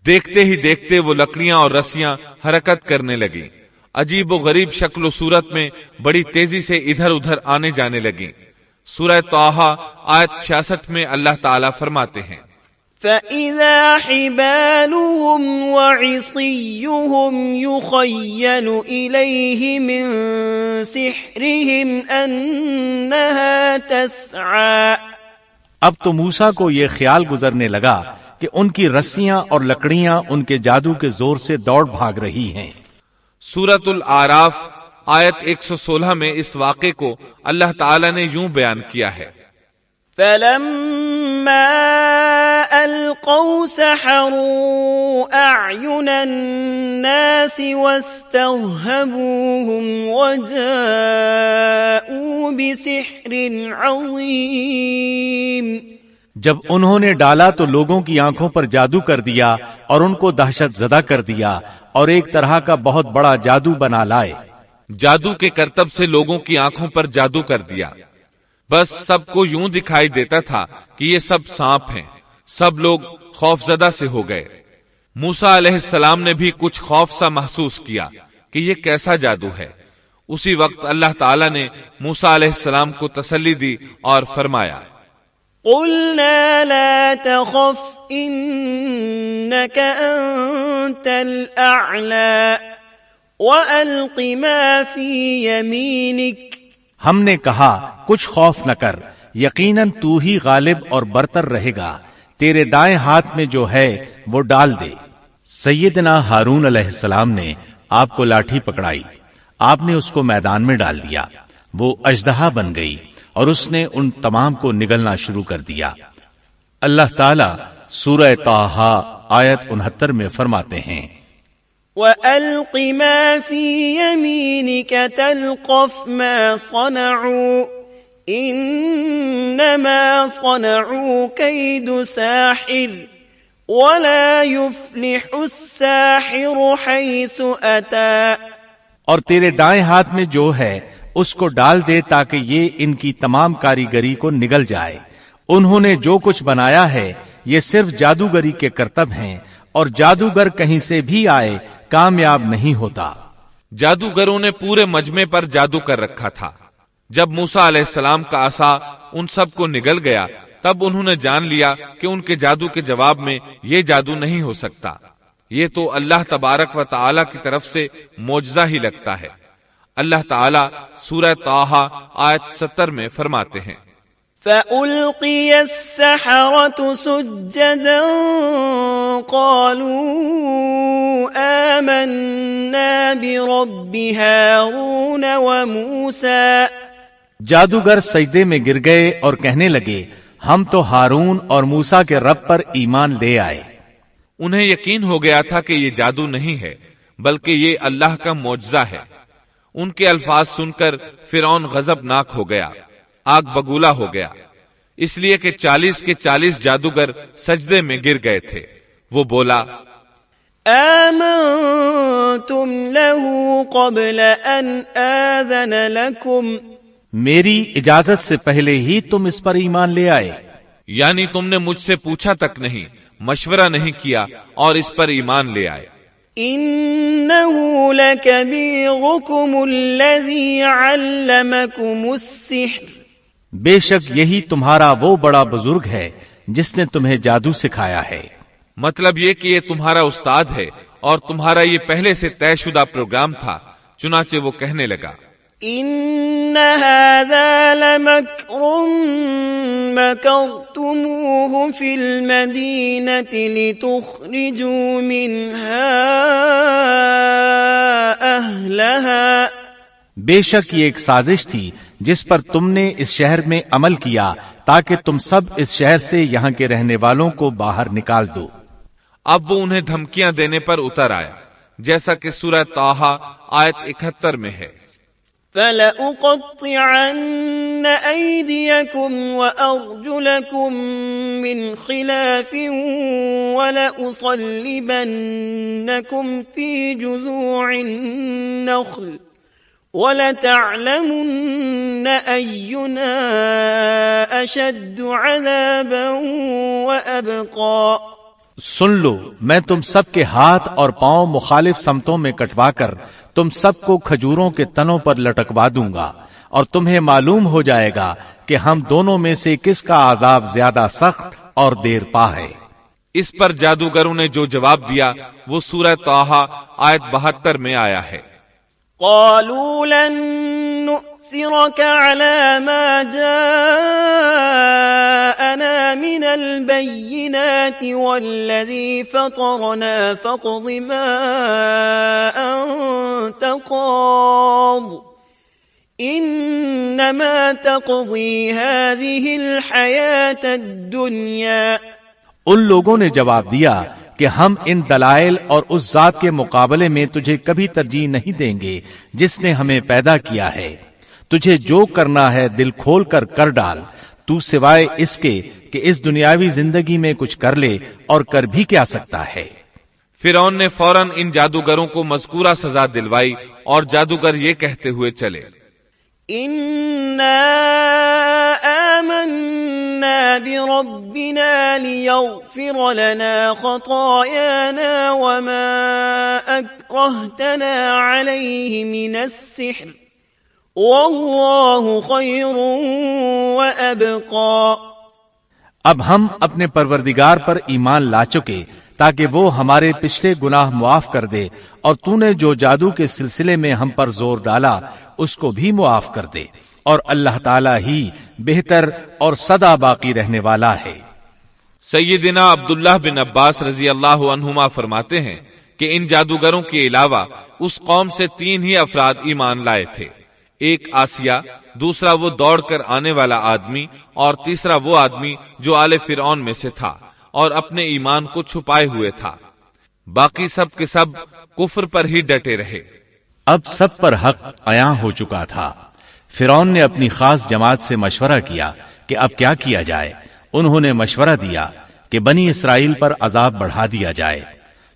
دیکھتے ہی دیکھتے وہ لکڑیاں اور رسیاں حرکت کرنے لگیں، عجیب و غریب شکل و صورت میں بڑی تیزی سے ادھر ادھر آنے جانے لگیں۔ سورہ طٰہٰ آیت 66 میں اللہ تعالیٰ فرماتے ہیں، فَإِذَا حِبَالُهُمْ وَعِصِيُّهُمْ يُخَيَّلُ إِلَيْهِ مِنْ سِحْرِهِمْ أَنَّهَا تَسْعَى۔ اب تو موسیٰ کو یہ خیال گزرنے لگا کہ ان کی رسیاں اور لکڑیاں ان کے جادو کے زور سے دوڑ بھاگ رہی ہیں۔ سورۃ الاعراف آیت 116 میں اس واقعے کو اللہ تعالیٰ نے یوں بیان کیا ہے، فَلَمَّا أَلْقَوْا سَحَرُوا أَعْيُنَ النَّاسِ وَاسْتَرْهَبُوهُمْ وَجَاءُوا بِسِحْرٍ عَظِيمٍ۔ جب انہوں نے ڈالا تو لوگوں کی آنکھوں پر جادو کر دیا اور ان کو دہشت زدہ کر دیا اور ایک طرح کا بہت بڑا جادو بنا لائے۔ جادو کے کرتب سے لوگوں کی آنکھوں پر جادو کر دیا، بس سب کو یوں دکھائی دیتا تھا کہ یہ سب سانپ ہیں۔ سب لوگ خوف زدہ سے ہو گئے۔ موسیٰ علیہ السلام نے بھی کچھ خوف سا محسوس کیا کہ یہ کیسا جادو ہے۔ اسی وقت اللہ تعالیٰ نے موسیٰ علیہ السلام کو تسلی دی اور فرمایا، قُلْنَا لَا تَخَفْ إِنَّكَ أَنْتَ الْأَعْلَى وَأَلْقِ مَا فِي يَمِينِكَ۔ ہم نے کہا کچھ خوف نہ کر، یقیناً تو ہی غالب اور برتر رہے گا، تیرے دائیں ہاتھ میں جو ہے وہ ڈال دے۔ سیدنا ہارون علیہ السلام نے آپ کو لاٹھی پکڑائی، آپ نے اس کو میدان میں ڈال دیا، وہ اژدہا بن گئی اور اس نے ان تمام کو نگلنا شروع کر دیا۔ اللہ تعالیٰ سورہ طٰہٰ آیت 69 میں فرماتے ہیں، وَأَلْقِ مَا فِي يَمِينِكَ تَلْقَفْ مَا صَنَعُوا إِنَّمَا صَنَعُوا كَيْدُ سَاحِرٍ وَلَا يُفْلِحُ السَّاحِرُ حَيْثُ أَتَى۔ اور تیرے دائیں ہاتھ میں جو ہے اس کو ڈال دے تاکہ یہ ان کی تمام کاریگری کو نگل جائے۔ انہوں نے جو کچھ بنایا ہے یہ صرف جادوگری کے کرتب ہیں، اور جادوگر کہیں سے بھی آئے کامیاب نہیں ہوتا۔ جادوگروں نے پورے مجمع پر جادو کر رکھا تھا۔ جب موسیٰ علیہ السلام کا عصا ان سب کو نگل گیا تب انہوں نے جان لیا کہ ان کے جادو کے جواب میں یہ جادو نہیں ہو سکتا، یہ تو اللہ تبارک و تعالی کی طرف سے معجزہ ہی لگتا ہے۔ اللہ تعالیٰ سورہ طٰہٰ آیت 70 میں فرماتے ہیں، فألقي السحرة سجدا قالوا آمنا برب هارون وموسى. جادوگر سجدے میں گر گئے اور کہنے لگے ہم تو ہارون اور موسیٰ کے رب پر ایمان لے آئے. انہیں یقین ہو گیا تھا کہ یہ جادو نہیں ہے بلکہ یہ اللہ کا معجزہ ہے. ان کے الفاظ سن کر فرعون غضبناک ہو گیا، آگ بگولا ہو گیا، اس لیے کہ 40 کے 40 جادوگر سجدے میں گر گئے تھے. وہ بولا آمنتم له قبل ان آذن لكم. میری اجازت سے پہلے ہی تم اس پر ایمان لے آئے. یعنی تم نے مجھ سے پوچھا تک نہیں، مشورہ نہیں کیا اور اس پر ایمان لے آئے. انه لكبيركم الذي علمكم السحر. بے شک یہی تمہارا وہ بڑا بزرگ ہے جس نے تمہیں جادو سکھایا ہے. مطلب یہ کہ یہ تمہارا استاد ہے اور تمہارا یہ پہلے سے طے شدہ پروگرام تھا. چنانچہ وہ کہنے لگا ان هذا لمكر مكرتموه في المدينة لتخرجوا منها أهلها. بے شک یہ ایک سازش تھی جس پر تم نے اس شہر میں عمل کیا تاکہ تم سب اس شہر سے یہاں کے رہنے والوں کو باہر نکال دو. اب وہ انہیں دھمکیاں دینے پر اتر آیا جیسا کہ سورہ طٰہٰ آیت 71 میں ہے. فَلَأُقَطِّعَنَّ أَيْدِيَكُمْ وَأَرْجُلَكُمْ مِنْ خِلَافٍ وَلَأُصَلِّبَنَّكُمْ فِي جُذُوعِ النَّخْلِ وَلَتَعْلَمُنَّ أَيُّنَا أَشَدُّ عَذَابًا وَأَبْقَىٰ. سن لو، میں تم سب کے ہاتھ اور پاؤں مخالف سمتوں میں کٹوا کر تم سب کو کھجوروں کے تنوں پر لٹکوا دوں گا اور تمہیں معلوم ہو جائے گا کہ ہم دونوں میں سے کس کا عذاب زیادہ سخت اور دیر پا ہے. اس پر جادوگروں نے جو جواب دیا وہ سورہ طٰہٰ آیت 72 میں آیا ہے. قالوا لن نؤثرك على ما جاءنا من البينات والذي فطرنا فاقض ما أنت قاض إنما تقضي هذه الحياة الدنيا. ان لوگوں نے جواب دیا کہ ہم ان دلائل اور اس ذات کے مقابلے میں تجھے کبھی ترجیح نہیں دیں گے جس نے ہمیں پیدا کیا ہے. تجھے جو کرنا ہے دل کھول کر کر ڈال، تو سوائے اس کے کہ اس دنیاوی زندگی میں کچھ کر لے اور کر بھی کیا سکتا ہے. فرعون نے فوراً ان جادوگروں کو مذکورہ سزا دلوائی اور جادوگر یہ کہتے ہوئے چلے اِنَّا آمنا بربنا ليغفر لنا خطايانا وما أكرهتنا عليه من السحر والله خير وأبقى. اب ہم اپنے پروردگار پر ایمان لا چکے تاکہ وہ ہمارے پچھلے گناہ معاف کر دے، اور تو نے جو جادو کے سلسلے میں ہم پر زور ڈالا اس کو بھی معاف کر دے، اور اللہ تعالی ہی بہتر اور سدا باقی رہنے والا ہے. سیدنا عبداللہ بن عباس رضی اللہ عنہما فرماتے ہیں کہ ان جادوگروں کے علاوہ اس قوم سے 3 ہی افراد ایمان لائے تھے. ایک آسیہ، دوسرا وہ دوڑ کر آنے والا آدمی، اور تیسرا وہ آدمی جو آل فرعون میں سے تھا اور اپنے ایمان کو چھپائے ہوئے تھا. باقی سب کے سب کفر پر ہی ڈٹے رہے. اب سب پر حق عیاں ہو چکا تھا. فرعون نے اپنی خاص جماعت سے مشورہ کیا کہ اب کیا کیا جائے. انہوں نے مشورہ دیا کہ بنی اسرائیل پر عذاب بڑھا دیا جائے.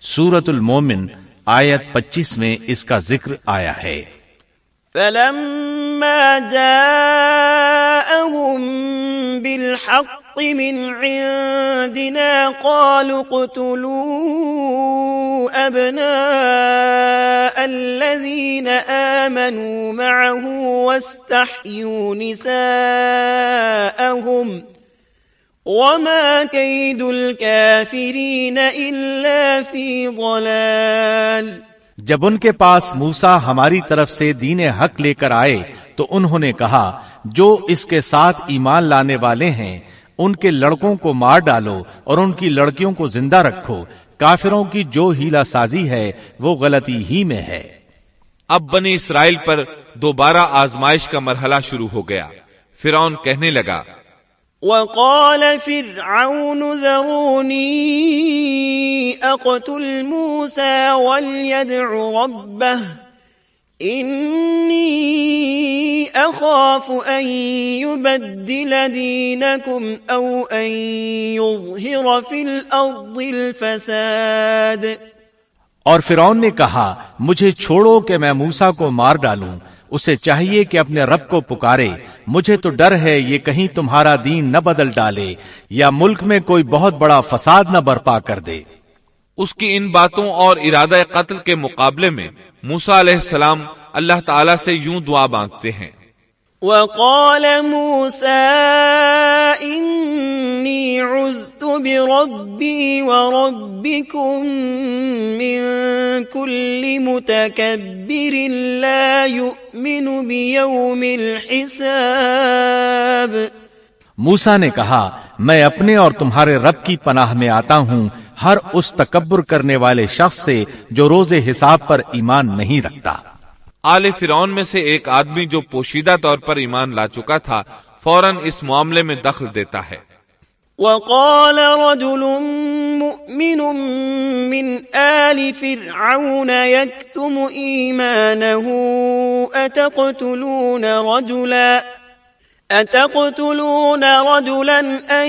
سورۃ المومن آیت 25 میں اس کا ذکر آیا ہے. فَلَمَّا جَاءَهُم بِالْحَقِّ مِنْ عِندِنَا قَالُوا اقْتُلُوا أَبْنَاءَ الَّذِينَ آمَنُوا مَعَهُ وَاسْتَحْيُوا نِسَاءَهُمْ وَمَا كَيْدُ الْكَافِرِينَ إِلَّا فِي ضَلَالٍ. جب ان کے پاس موسیٰ ہماری طرف سے دین حق لے کر آئے تو انہوں نے کہا جو اس کے ساتھ ایمان لانے والے ہیں ان کے لڑکوں کو مار ڈالو اور ان کی لڑکیوں کو زندہ رکھو، کافروں کی جو ہیلا سازی ہے وہ غلطی ہی میں ہے۔ اب بنی اسرائیل پر دوبارہ آزمائش کا مرحلہ شروع ہو گیا۔ فرعون کہنے لگا وقال فرعون ذروني أقتل موسى وليدع ربه إني أخاف أن يبدل دينكم أو أن يظهر في الأرض الفساد۔ اور فرعون نے کہا مجھے چھوڑو کہ میں موسیٰ کو مار ڈالوں، اسے چاہیے کہ اپنے رب کو پکارے، مجھے تو ڈر ہے یہ کہیں تمہارا دین نہ بدل ڈالے یا ملک میں کوئی بہت بڑا فساد نہ برپا کر دے۔ اس کی ان باتوں اور ارادہ قتل کے مقابلے میں موسیٰ علیہ السلام اللہ تعالیٰ سے یوں دعا مانگتے ہیں۔ وقال موسى إني عذت بربي وربكم من كل متكبر لا يؤمن بيوم الحساب۔ موسیٰ نے کہا میں اپنے اور تمہارے رب کی پناہ میں آتا ہوں ہر اس تکبر کرنے والے شخص سے جو روز حساب پر ایمان نہیں رکھتا۔ آل فرعون میں سے ایک آدمی جو پوشیدہ طور پر ایمان لا چکا تھا فوراً اس معاملے میں دخل دیتا ہے۔ وقال رجل مؤمن من آل فرعون يكتم إيمانه أتقتلون رجلا أن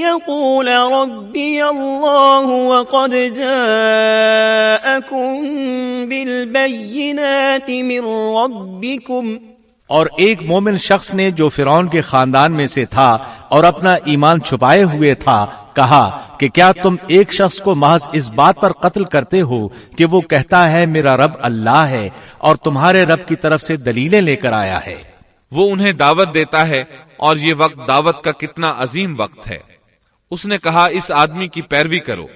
يقول ربي الله وقد جاءكم بالبينات من ربكم۔ اور ایک مومن شخص نے جو فرعون کے خاندان میں سے تھا اور اپنا ایمان چھپائے ہوئے تھا کہا کہ کیا تم ایک شخص کو محض اس بات پر قتل کرتے ہو کہ وہ کہتا ہے میرا رب اللہ ہے اور تمہارے رب کی طرف سے دلیلیں لے کر آیا ہے۔ وہ انہیں دعوت دیتا ہے اور یہ وقت دعوت کا کتنا عظیم وقت ہے۔ اس نے کہا اس آدمی کی پیروی کرو،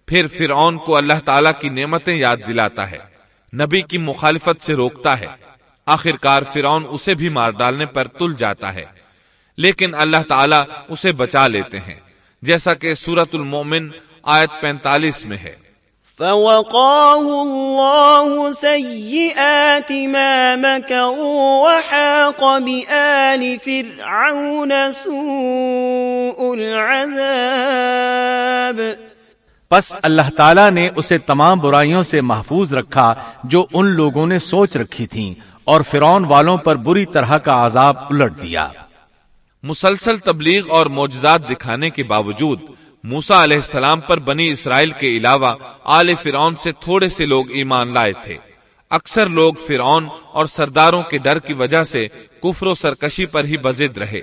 پھر فرعون کو اللہ تعالیٰ کی نعمتیں یاد دلاتا ہے، نبی کی مخالفت سے روکتا ہے۔ آخر کار فرعون اسے بھی مار ڈالنے پر تل جاتا ہے، لیکن اللہ تعالیٰ اسے بچا لیتے ہیں، جیسا کہ سورۃ المومن آیت 45 میں ہے۔ فوقاه الله سيئات ما مكروا وحاق بآل فرعون سوء العذاب۔ پس اللہ تعالیٰ نے اسے تمام برائیوں سے محفوظ رکھا جو ان لوگوں نے سوچ رکھی تھیں اور فرعون والوں پر بری طرح کا عذاب الٹ دیا۔ مسلسل تبلیغ اور معجزات دکھانے کے باوجود موسیٰ علیہ السلام پر بنی اسرائیل کے علاوہ آل فرعون سے تھوڑے سے لوگ ایمان لائے تھے۔ اکثر لوگ فرعون اور سرداروں کے ڈر کی وجہ سے کفر و سرکشی پر ہی بضد رہے،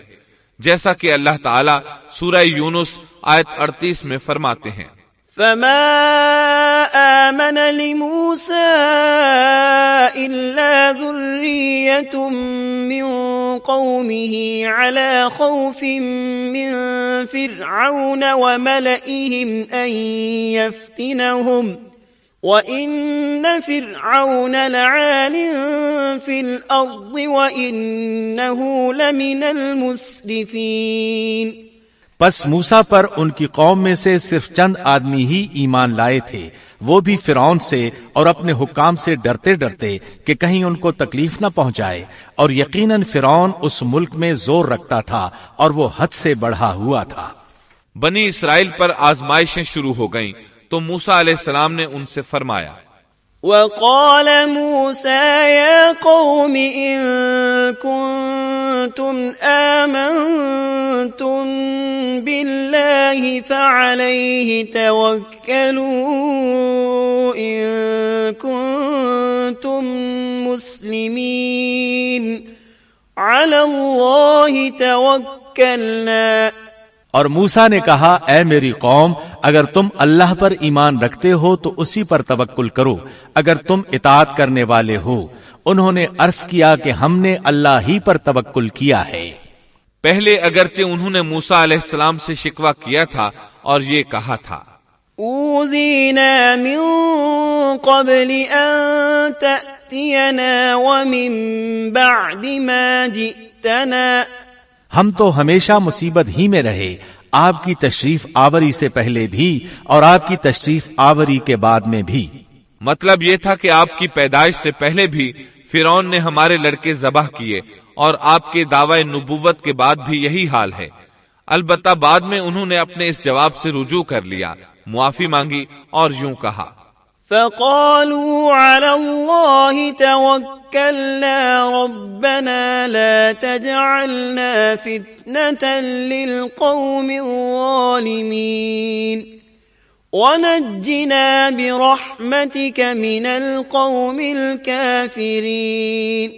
جیسا کہ اللہ تعالیٰ سورہ یونس آیت 38 میں فرماتے ہیں۔ فما آمن لموسى إلا ذرية من قومه على خوف من فرعون وملئهم أن يفتنهم وَإِنَّ فِرْعَوْنَ لَعَالٍ فِي الْأَرْضِ وَإِنَّهُ لَمِنَ الْمُسْرِفِينَ۔ پس موسیٰ پر ان کی قوم میں سے صرف چند آدمی ہی ایمان لائے تھے، وہ بھی فرعون سے اور اپنے حکام سے ڈرتے ڈرتے کہ کہیں ان کو تکلیف نہ پہنچائے، اور یقیناً فرعون اس ملک میں زور رکھتا تھا اور وہ حد سے بڑھا ہوا تھا۔ بنی اسرائیل پر آزمائشیں شروع ہو گئیں تو موسیٰ علیہ السلام نے ان سے فرمایا، وَقَالَ مُوسَى يَا قَوْمِ إِن كُنتُمْ آمَنتُم بِاللَّهِ فَعَلَيْهِ تَوَكَّلُوا إِن كُنتُم مُّسْلِمِينَ عَلَى اللَّهِ تَوَكَّلْنَا۔ اور موسیٰ نے کہا، اے میری قوم، اگر تم اللہ پر ایمان رکھتے ہو تو اسی پر توکل کرو، اگر تم اطاعت کرنے والے ہو۔ انہوں نے عرض کیا کہ ہم نے اللہ ہی پر توکل کیا ہے۔ پہلے اگرچہ انہوں نے موسیٰ علیہ السلام سے شکوہ کیا تھا اور یہ کہا تھا، أوذينا من قبل أن تأتينا ومن بعد ما جئتنا ہم تو ہمیشہ مصیبت ہی میں رہے، آپ کی تشریف آوری سے پہلے بھی اور آپ کی تشریف آوری کے بعد میں بھی۔ مطلب یہ تھا کہ آپ کی پیدائش سے پہلے بھی فرعون نے ہمارے لڑکے ذبح کیے، اور آپ کے دعوی نبوت کے بعد بھی یہی حال ہے۔ البتہ بعد میں انہوں نے اپنے اس جواب سے رجوع کر لیا، معافی مانگی اور یوں کہا، فقالوا على الله توكلنا ربنا لا تجعلنا فتنة للقوم الظالمين ونجنا برحمتك من القوم الكافرين۔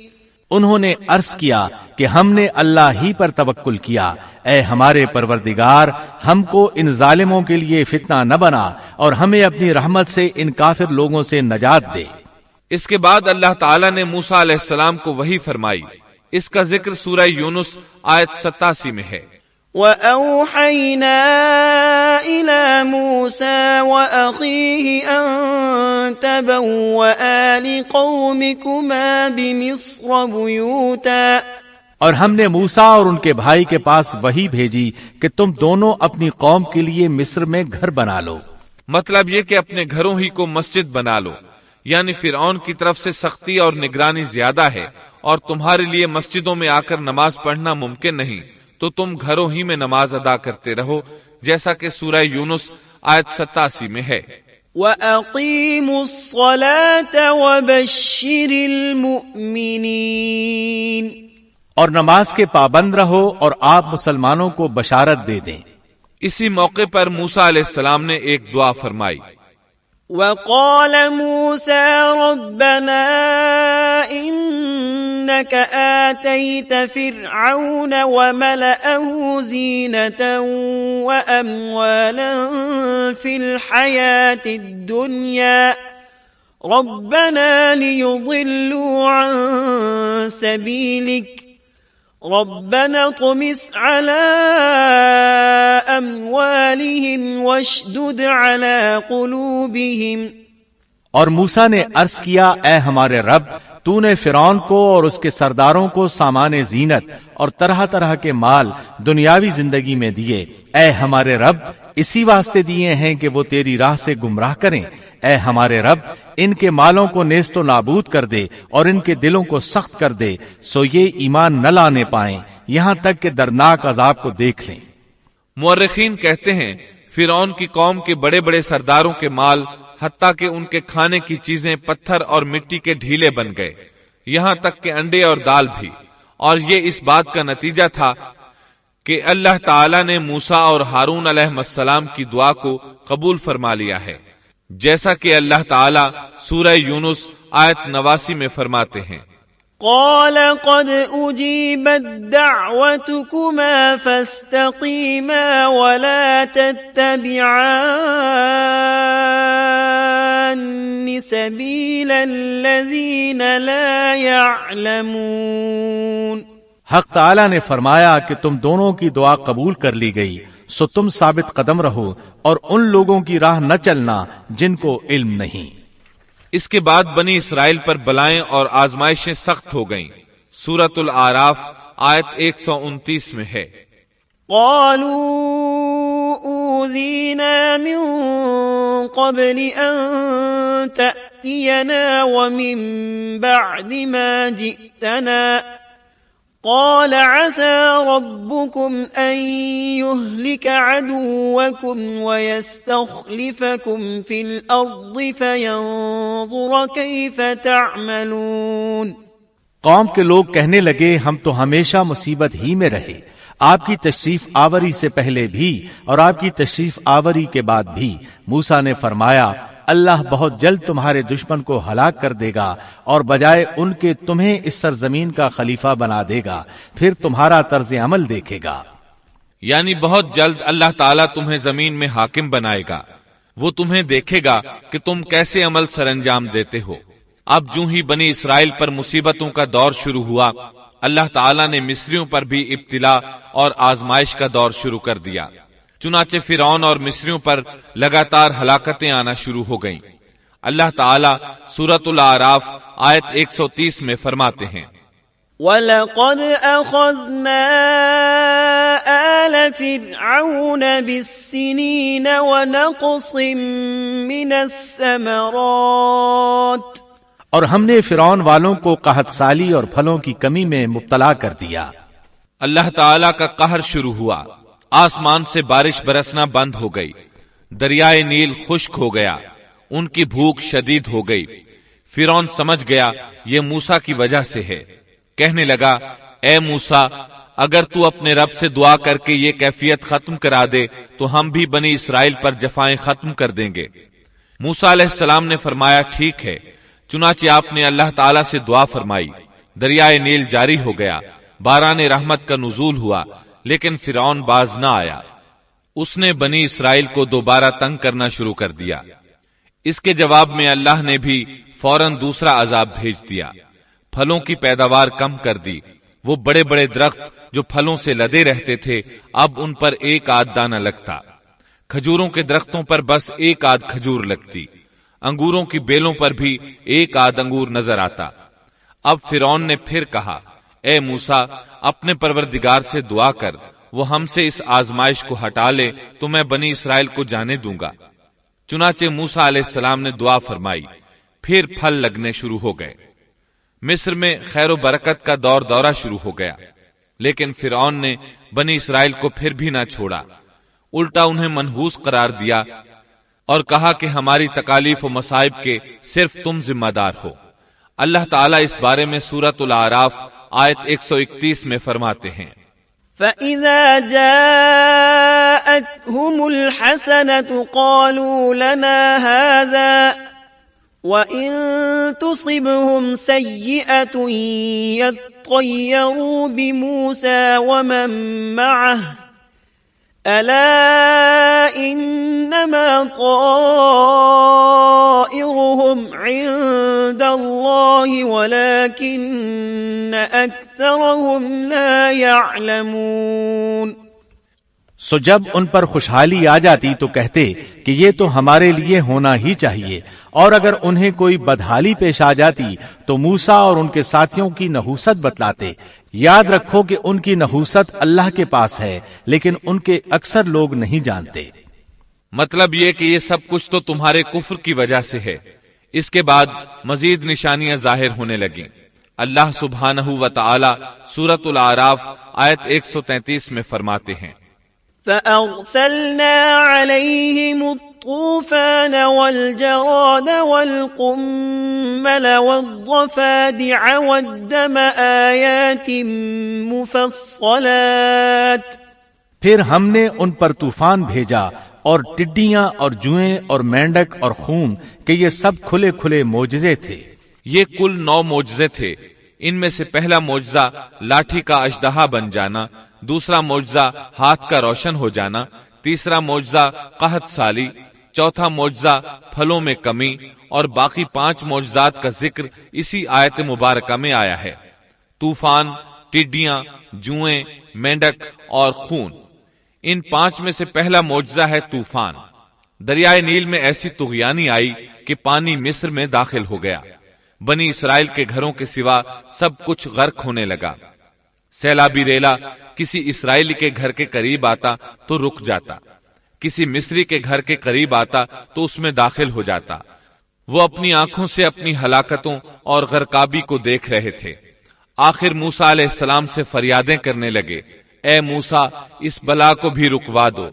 انہوں نے عرض کیا کہ ہم نے اللہ ہی پر توکل کیا، اے ہمارے پروردگار ہم کو ان ظالموں کے لیے فتنہ نہ بنا اور ہمیں اپنی رحمت سے ان کافر لوگوں سے نجات دے۔ اس کے بعد اللہ تعالیٰ نے موسیٰ علیہ السلام کو وحی فرمائی۔ اس کا ذکر سورہ یونس آیت 87 میں ہے۔ وَأَوْحَيْنَا إِلَى مُوسَى وَأَخِيهِ أَن تَبَوَّآ لِقَوْمِكُمَا بِمِصْرَ بُيُوتًا، اور ہم نے موسیٰ اور ان کے بھائی کے پاس وحی بھیجی کہ تم دونوں اپنی قوم کے لیے مصر میں گھر بنا لو۔ مطلب یہ کہ اپنے گھروں ہی کو مسجد بنا لو، یعنی فرعون کی طرف سے سختی اور نگرانی زیادہ ہے اور تمہارے لیے مسجدوں میں آ کر نماز پڑھنا ممکن نہیں، تو تم گھروں ہی میں نماز ادا کرتے رہو، جیسا کہ سورہ یونس آیت 87 میں ہے۔ وَأَقِيمُوا الصَّلَاةَ وَبَشِّرِ الْمُؤْمِنِينَ، اور نماز کے پابند رہو اور آپ مسلمانوں کو بشارت دے دیں۔ اسی موقع پر موسیٰ علیہ السلام نے ایک دعا فرمائی۔ وَقَالَ مُوسَى رَبَّنَا إِنَّكَ آتَيْتَ فِرْعَوْنَ وَمَلَأَهُ زِينَةً وَأَمْوَالًا فِي الْحَيَاةِ الدُّنْيَا رَبَّنَا لِيُضِلُّوا عَن سَبِيلِكَ رَبَّنَا اطْمِسْ عَلَى أَمْوَالِهِمْ وَاشْدُدْ عَلَى قُلُوبِهِمْ۔ اور موسیٰ نے عرض کیا، اے ہمارے رب، تو نے فرعون کو اور اس کے سرداروں کو سامان زینت اور طرح طرح کے مال دنیاوی زندگی میں دیے، اے ہمارے رب اسی واسطے دیے ہیں کہ وہ تیری راہ سے گمراہ کریں۔ اے ہمارے رب ان کے مالوں کو نیست و نابود کر دے اور ان کے دلوں کو سخت کر دے، سو یہ ایمان نہ لانے پائیں یہاں تک کہ دردناک عذاب کو دیکھ لیں۔ مورخین کہتے ہیں فرعون کی قوم کے بڑے بڑے سرداروں کے مال، حتیٰ کہ ان کے کھانے کی چیزیں پتھر اور مٹی کے ڈھیلے بن گئے، یہاں تک کہ انڈے اور دال بھی، اور یہ اس بات کا نتیجہ تھا کہ اللہ تعالیٰ نے موسیٰ اور ہارون علیہ السلام کی دعا کو قبول فرما لیا ہے، جیسا کہ اللہ تعالیٰ سورہ یونس آیت 89 میں فرماتے ہیں، قال قد أجيبت دعوتكما فاستقيما ولا تتبعان سبيل الذين لا يعلمون۔ حق تعالیٰ نے فرمایا کہ تم دونوں کی دعا قبول کر لی گئی، سو تم ثابت قدم رہو اور ان لوگوں کی راہ نہ چلنا جن کو علم نہیں۔ اس کے بعد بنی اسرائیل پر بلائیں اور آزمائشیں سخت ہو گئیں۔ سورۃ الاعراف آیت 129 میں ہے، قالوا أوذينا من قبل أن تأتينا ومن بعد ما جئتنا قال عسى ربكم أن يهلك عدوكم ويستخلفكم في الأرض فينظر كيف تعملون۔ قوم کے لوگ کہنے لگے، ہم تو ہمیشہ مصیبت ہی میں رہے، آپ کی تشریف آوری سے پہلے بھی اور آپ کی تشریف آوری کے بعد بھی۔ موسیٰ نے فرمایا، اللہ بہت جلد تمہارے دشمن کو ہلاک کر دے گا اور بجائے ان کے تمہیں اس سرزمین کا خلیفہ بنا دے گا، پھر تمہارا طرز عمل دیکھے گا۔ یعنی بہت جلد اللہ تعالیٰ تمہیں زمین میں حاکم بنائے گا، وہ تمہیں دیکھے گا کہ تم کیسے عمل سر انجام دیتے ہو۔ اب جو ہی بنی اسرائیل پر مصیبتوں کا دور شروع ہوا، اللہ تعالیٰ نے مصریوں پر بھی ابتلا اور آزمائش کا دور شروع کر دیا۔ چنانچہ فرعون اور مصریوں پر لگاتار ہلاکتیں آنا شروع ہو گئیں۔ اللہ تعالیٰ سورۃ الاعراف آیت 130 میں فرماتے ہیں، وَلَقَدْ أَخَذْنَا آلَ فِرْعَوْنَ بِالسِّنِينَ وَنَقْصٍ مِّنَ الثَّمَرَاتِ، اور ہم نے فرعون والوں کو قحط سالی اور پھلوں کی کمی میں مبتلا کر دیا۔ اللہ تعالیٰ کا قہر شروع ہوا، آسمان سے بارش برسنا بند ہو گئی، دریائے نیل خشک ہو گیا، ان کی بھوک شدید ہو گئی۔ فرعون سمجھ گیا یہ موسیٰ کی وجہ سے ہے، کہنے لگا، اے موسیٰ، اگر تو اپنے رب سے دعا کر کے یہ کیفیت ختم کرا دے تو ہم بھی بنی اسرائیل پر جفائیں ختم کر دیں گے۔ موسیٰ علیہ السلام نے فرمایا، ٹھیک ہے۔ چنانچہ آپ نے اللہ تعالیٰ سے دعا فرمائی، دریائے نیل جاری ہو گیا، باران رحمت کا نزول ہوا، لیکن فرعون باز نہ آیا۔ اس نے بنی اسرائیل کو دوبارہ تنگ کرنا شروع کر دیا۔ اس کے جواب میں اللہ نے بھی فوراً دوسرا عذاب بھیج دیا، پھلوں کی پیداوار کم کر دی۔ وہ بڑے بڑے درخت جو پھلوں سے لدے رہتے تھے اب ان پر ایک آدھ دانہ لگتا، کھجوروں کے درختوں پر بس ایک آدھ کھجور لگتی، انگوروں کی بیلوں پر بھی ایک آدھ انگور نظر آتا۔ اب فرعون نے پھر کہا، اے موسیٰ، اپنے پروردگار سے دعا کر، وہ ہم سے اس آزمائش کو ہٹا لے تو میں بنی اسرائیل کو جانے دوں گا۔ چنانچہ موسیٰ علیہ السلام نے دعا فرمائی، پھر پھل لگنے شروع ہو گئے۔ مصر میں خیر و برکت کا دورہ شروع ہو گیا، لیکن فرعون نے بنی اسرائیل کو پھر بھی نہ چھوڑا، الٹا انہیں منحوس قرار دیا اور کہا کہ ہماری تکالیف و مصائب کے صرف تم ذمہ دار ہو۔ اللہ تعالیٰ اس بارے میں سورۃ الاعراف آیت 131 میں فرماتے ہیں، فَإِذَا جَاءَتْهُمُ الْحَسَنَةُ قَالُوا لَنَا هَذَا وَإِن تُصِبْهُمْ سَيِّئَةٌ يَطَّيَّرُوا بِمُوسَى وَمَن مَّعَهُ أَلَا إِنَّمَا طَائِرُهُمْ عِندَ اللَّهِ وَلَكِنَّ أَكْثَرَهُمْ لَا يَعْلَمُونَ۔ سو جب ان پر خوشحالی آ جاتی تو کہتے کہ یہ تو ہمارے لیے ہونا ہی چاہیے، اور اگر انہیں کوئی بدحالی پیش آ جاتی تو موسیٰ اور ان کے ساتھیوں کی نحوست بتلاتے۔ یاد رکھو کہ ان کی نحوست اللہ کے پاس ہے، لیکن ان کے اکثر لوگ نہیں جانتے۔ مطلب یہ کہ یہ سب کچھ تو تمہارے کفر کی وجہ سے ہے۔ اس کے بعد مزید نشانیاں ظاہر ہونے لگیں۔ اللہ سبحانہ و تعالی سورۃ الاعراف آیت 133 میں فرماتے ہیں، فَأَرْسَلْنَا عَلَيْهِمُ الطُّوفَانَ وَالْجَرَادَ وَالْقُمَّلَ وَالضَّفَادِعَ وَالدَّمَ آيَاتٍ مُفَصَّلَاتٍ، پھر ہم نے ان پر طوفان بھیجا اور ٹڈیاں اور جوئیں اور مینڈک اور خون کہ یہ سب کھلے کھلے معجزے تھے۔ یہ کل 9 معجزے تھے۔ ان میں سے پہلا معجزہ لاٹھی کا اژدہا بن جانا، دوسرا معجزہ ہاتھ کا روشن ہو جانا، تیسرا معجزہ قحط سالی، چوتھا معجزہ پھلوں میں کمی، اور باقی 5 معجزات کا ذکر اسی آیت مبارکہ میں آیا ہے۔ طوفان، ٹڈیاں، جوئیں، مینڈک اور خون، ان 5 میں سے پہلا معجزہ ہے طوفان۔ دریائے نیل میں ایسی طغیانی آئی کہ پانی مصر میں داخل ہو گیا، بنی اسرائیل کے گھروں کے سوا سب کچھ غرق ہونے لگا۔ سیلابی ریلا کسی اسرائیلی کے گھر کے قریب آتا تو رک جاتا، کسی مصری کے گھر کے قریب آتا تو اس میں داخل ہو جاتا۔ وہ اپنی آنکھوں سے اپنی ہلاکتوں اور غرقابی کو دیکھ رہے تھے۔ آخر موسیٰ علیہ السلام سے فریادیں کرنے لگے، اے موسیٰ، اس بلا کو بھی رکوا دو،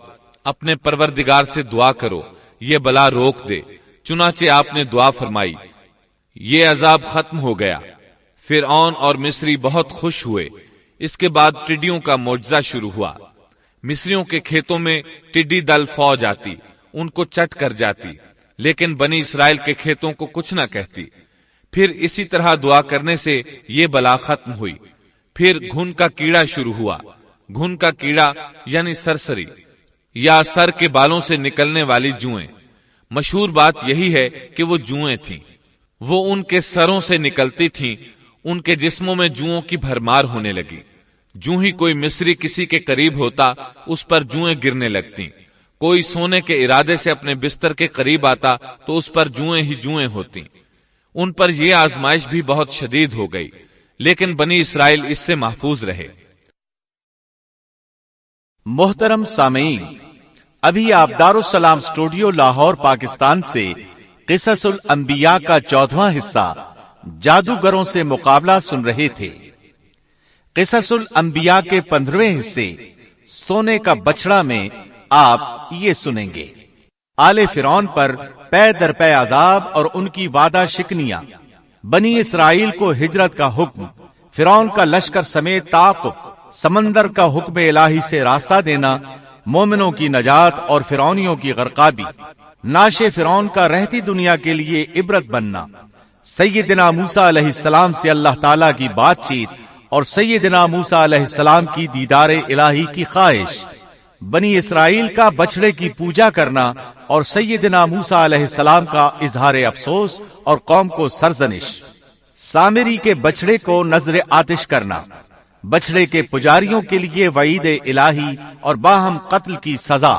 اپنے پروردگار سے دعا کرو، یہ بلا روک دے۔ چنانچہ آپ نے دعا فرمائی، یہ عذاب ختم ہو گیا۔ فرعون اور مصری بہت خوش ہوئے۔ اس کے بعد ٹڈیوں کا معجزہ شروع ہوا۔ مصریوں کے کھیتوں میں ٹڈی دل فوج آتی، ان کو چٹ کر جاتی، لیکن بنی اسرائیل کے کھیتوں کو کچھ نہ کہتی۔ پھر اسی طرح دعا کرنے سے یہ بلا ختم ہوئی۔ پھر گھن کا کیڑا شروع ہوا۔ گھن کا کیڑا یعنی سرسری یا سر کے بالوں سے نکلنے والی جوئیں۔ مشہور بات یہی ہے کہ وہ جوئیں تھیں، وہ ان کے سروں سے نکلتی تھیں، ان کے جسموں میں جوؤں کی بھرمار ہونے لگی۔ جو ہی کوئی مصری کسی کے قریب ہوتا اس پر جوئیں گرنے لگتی، کوئی سونے کے ارادے سے اپنے بستر کے قریب آتا تو اس پر جوئیں ہی جوئیں ہوتی۔ ان پر یہ آزمائش بھی بہت شدید ہو گئی، لیکن بنی اسرائیل اس سے محفوظ رہے۔ محترم سامعین، ابھی آپ دارالسلام اسٹوڈیو لاہور پاکستان سے قصص الانبیاء کا 14واں حصہ جادوگروں سے مقابلہ سن رہے تھے۔ قصص الانبیاء کے 15ویں حصے سونے کا بچڑا میں آپ یہ سنیں گے۔ آل فرعون پر پے در پے عذاب اور ان کی وعدہ شکنیاں، بنی اسرائیل کو ہجرت کا حکم، فرعون کا لشکر سمیت تعاقب، سمندر کا حکم الہی سے راستہ دینا، مومنوں کی نجات اور فرعونیوں کی غرقابی، ناش فرعون کا رہتی دنیا کے لیے عبرت بننا، سیدنا موسیٰ علیہ السلام سے اللہ تعالیٰ کی بات چیت اور سیدنا موسیٰ علیہ السلام کی دیدار الہی کی خواہش، بنی اسرائیل کا بچڑے کی پوجا کرنا اور سیدنا موسیٰ علیہ السلام کا اظہار افسوس اور قوم کو سرزنش، سامری کے بچڑے کو نذر آتش کرنا، بچڑے کے پجاریوں کے لیے وعید الہی اور باہم قتل کی سزا،